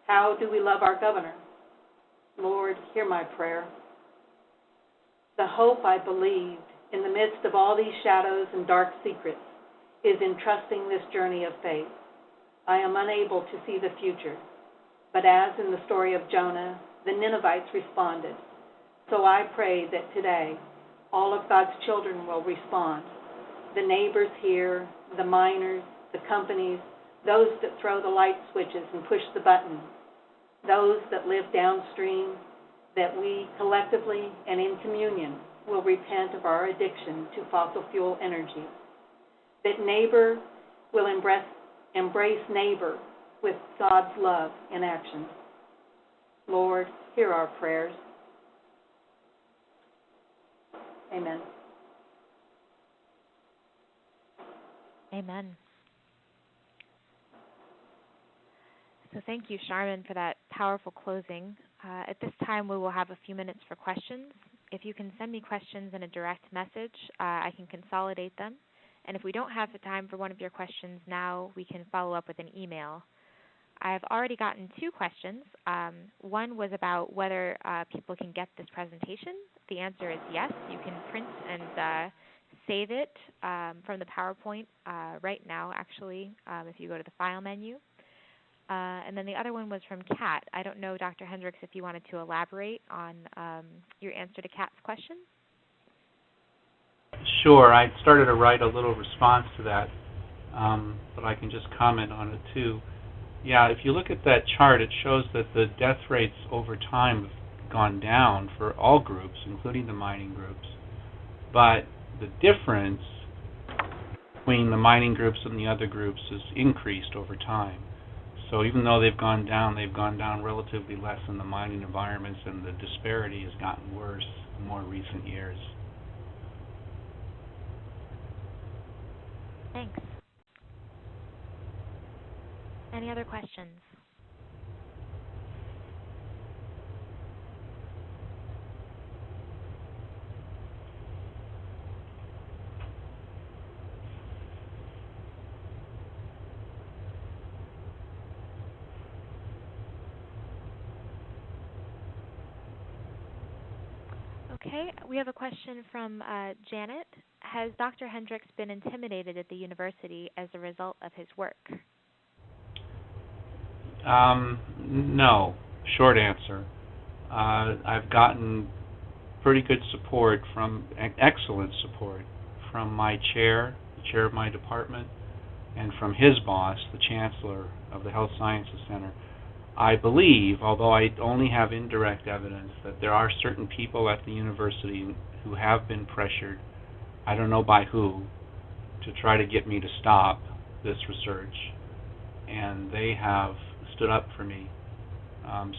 E: How do we love our governor? Lord, hear my prayer. The hope I believed in the midst of all these shadows and dark secrets is in trusting this journey of faith, I am unable to see the future. But as in the story of Jonah, the Ninevites responded. So I pray that today all of God's children will respond. The neighbors here, the miners, the companies, those that throw the light switches and push the buttons, those that live downstream, that we collectively and in communion will repent of our addiction to fossil fuel energy. That neighbor will embrace neighbor with God's love in action. Lord, hear our prayers. Amen.
A: Amen. So thank you, Charmin, for that powerful closing. At this time, we will have a few minutes for questions. If you can send me questions in a direct message, I can consolidate them. And if we don't have the time for one of your questions now, we can follow up with an email. I've already gotten 2 questions. One was about whether people can get this presentation. The answer is yes. You can print and save it from the PowerPoint right now, actually, if you go to the File menu. And then the other one was from Kat. I don't know, Dr. Hendricks, if you wanted to elaborate on your answer to Kat's question.
C: Sure. I started to write a little response to that, but I can just comment on it too. Yeah, if you look at that chart, it shows that the death rates over time have gone down for all groups, including the mining groups. But the difference between the mining groups and the other groups has increased over time. So even though they've gone down relatively less in the mining environments, and the disparity has gotten worse in more recent years.
A: Thanks. Any other questions? Okay, we have a question from Janet. Has Dr. Hendricks been intimidated at the university as a result of his work?
C: No. Short answer. I've gotten pretty good support excellent support from my chair, the chair of my department, and from his boss, the chancellor of the Health Sciences Center. I believe, although I only have indirect evidence, that there are certain people at the university who have been pressured, I don't know by who, to try to get me to stop this research, and they have stood up for me.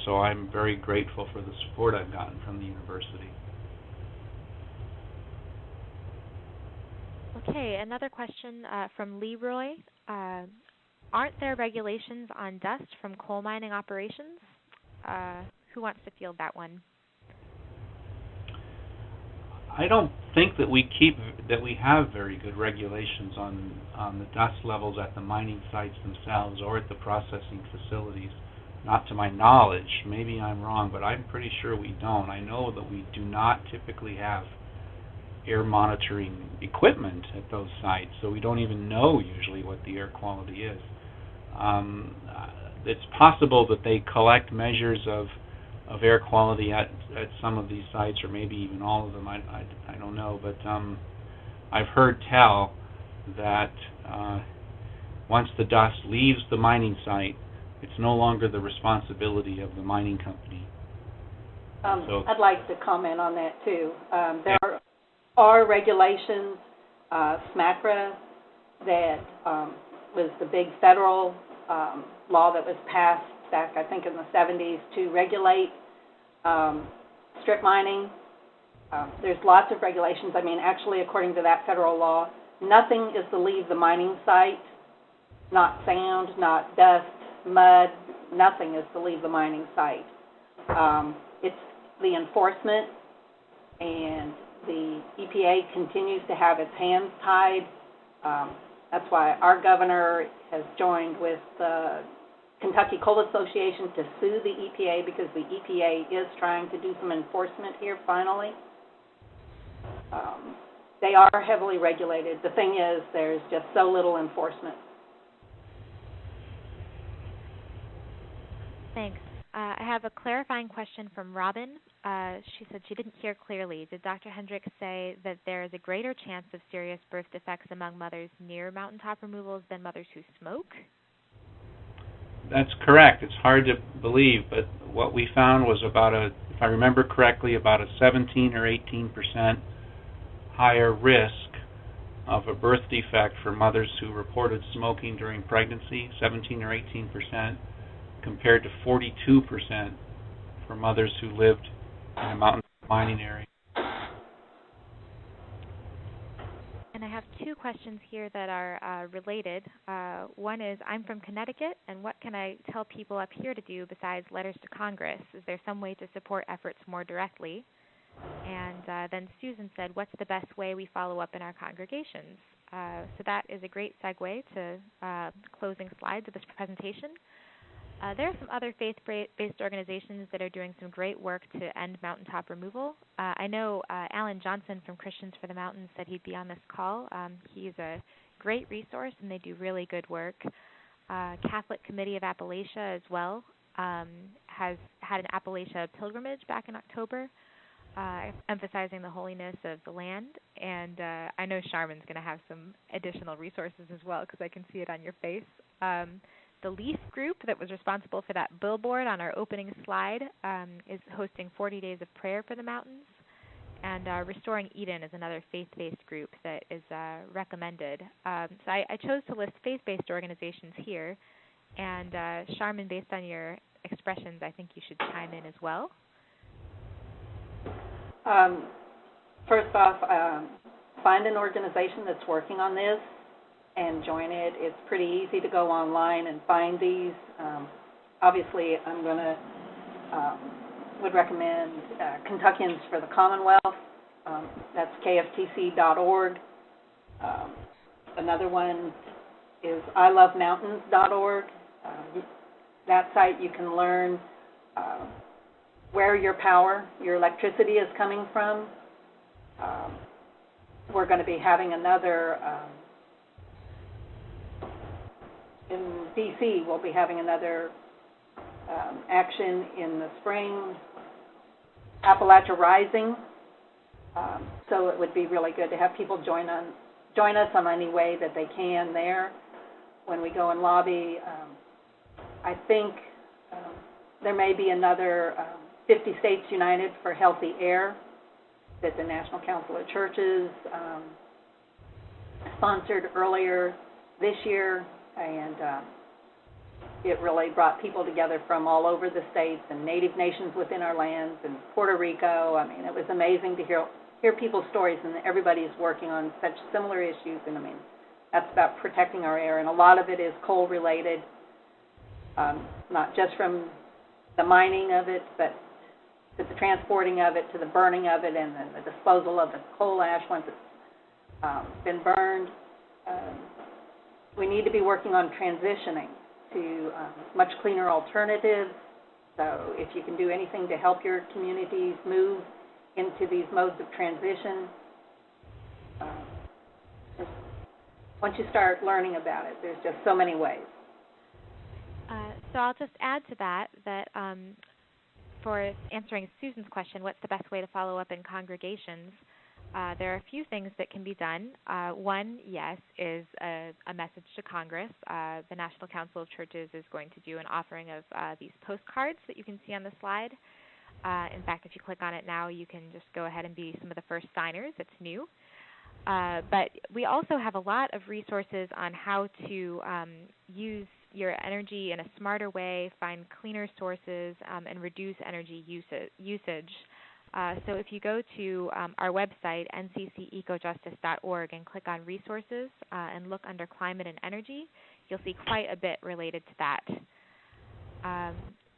C: So I'm very grateful for the support I've gotten from the university.
A: Okay, another question from Leroy. Aren't there regulations on dust from coal mining operations? Who wants to field that one?
C: I don't think that we have very good regulations on the dust levels at the mining sites themselves or at the processing facilities. Not to my knowledge. Maybe I'm wrong, but I'm pretty sure we don't. I know that we do not typically have air monitoring equipment at those sites, so we don't even know usually what the air quality is. It's possible that they collect measures of air quality at some of these sites, or maybe even all of them. I don't know, but I've heard tell that once the dust leaves the mining site, it's no longer the responsibility of the mining company.
E: So I'd like to comment on that too. There are regulations, SMACRA, that was the big federal law that was passed back, I think, in the 70s to regulate strip mining. There's lots of regulations. I mean, actually, according to that federal law, nothing is to leave the mining site, not sand, not dust, mud, nothing is to leave the mining site. It's the enforcement, and the EPA continues to have its hands tied. That's why our governor has joined with the Kentucky Coal Association to sue the EPA, because the EPA is trying to do some enforcement here finally. They are heavily regulated. The thing is, there's just so little enforcement.
A: Thanks. I have a clarifying question from Robin. She said she didn't hear clearly. Did Dr. Hendricks say that there is a greater chance of serious birth defects among mothers near mountaintop removals than mothers who smoke?
C: That's correct. It's hard to believe, but what we found was if I remember correctly, about a 17 or 18% higher risk of a birth defect for mothers who reported smoking during pregnancy, 17 or 18%, compared to 42% for mothers who lived in a mountain mining area.
A: And I have two questions here that are related. One is, I'm from Connecticut, and what can I tell people up here to do besides letters to Congress? Is there some way to support efforts more directly? And then Susan said, what's the best way we follow up in our congregations? So that is a great segue to closing slides of this presentation. There are some other faith-based organizations that are doing some great work to end mountaintop removal. I know Alan Johnson from Christians for the Mountains said he'd be on this call. He's a great resource, and they do really good work. Catholic Committee of Appalachia as well has had an Appalachia pilgrimage back in October, emphasizing the holiness of the land. And I know Charmin's going to have some additional resources as well, because I can see it on your face. The LEAF group that was responsible for that billboard on our opening slide is hosting 40 Days of Prayer for the Mountains. And Restoring Eden is another faith-based group that is recommended. So I chose to list faith-based organizations here. And Charmin, based on your expressions, I think you should chime in as well.
E: First off, find an organization that's working on this and join it. It's pretty easy to go online and find these. Obviously, I'm going to would recommend Kentuckians for the Commonwealth. That's kftc.org. Another one is ilovemountains.org. That site you can learn where your power, your electricity is coming from. We're going to be having another in D.C., we'll be having another action in the spring, Appalachia Rising. So it would be really good to have people join us on any way that they can there. When we go and lobby, I think there may be another 50 States United for Healthy Air that the National Council of Churches sponsored earlier this year. And it really brought people together from all over the states and native nations within our lands and Puerto Rico. I mean, it was amazing to hear people's stories, and everybody's working on such similar issues. And I mean, that's about protecting our air, and a lot of it is coal-related, not just from the mining of it, but to the transporting of it, to the burning of it, and then the disposal of the coal ash once it's been burned. We need to be working on transitioning to much cleaner alternatives. So if you can do anything to help your communities move into these modes of transition, once you start learning about it, there's just so many ways.
A: So I'll just add to that for answering Susan's question, what's the best way to follow up in congregations? There are a few things that can be done. One, yes, is a message to Congress. The National Council of Churches is going to do an offering of these postcards that you can see on the slide. In fact, if you click on it now, you can just go ahead and be some of the first signers. It's new. But we also have a lot of resources on how to use your energy in a smarter way, find cleaner sources, and reduce energy usage. So if you go to our website, nccEcojustice.org, and click on Resources and look under Climate and Energy, you'll see quite a bit related to that.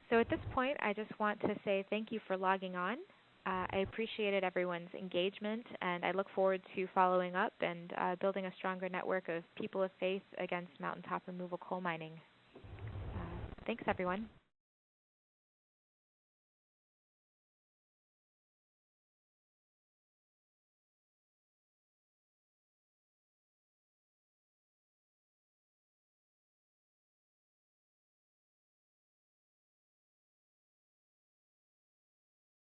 A: So at this point, I just want to say thank you for logging on. I appreciated everyone's engagement, and I look forward to following up and building a stronger network of people of faith against mountaintop removal coal mining. Thanks, everyone.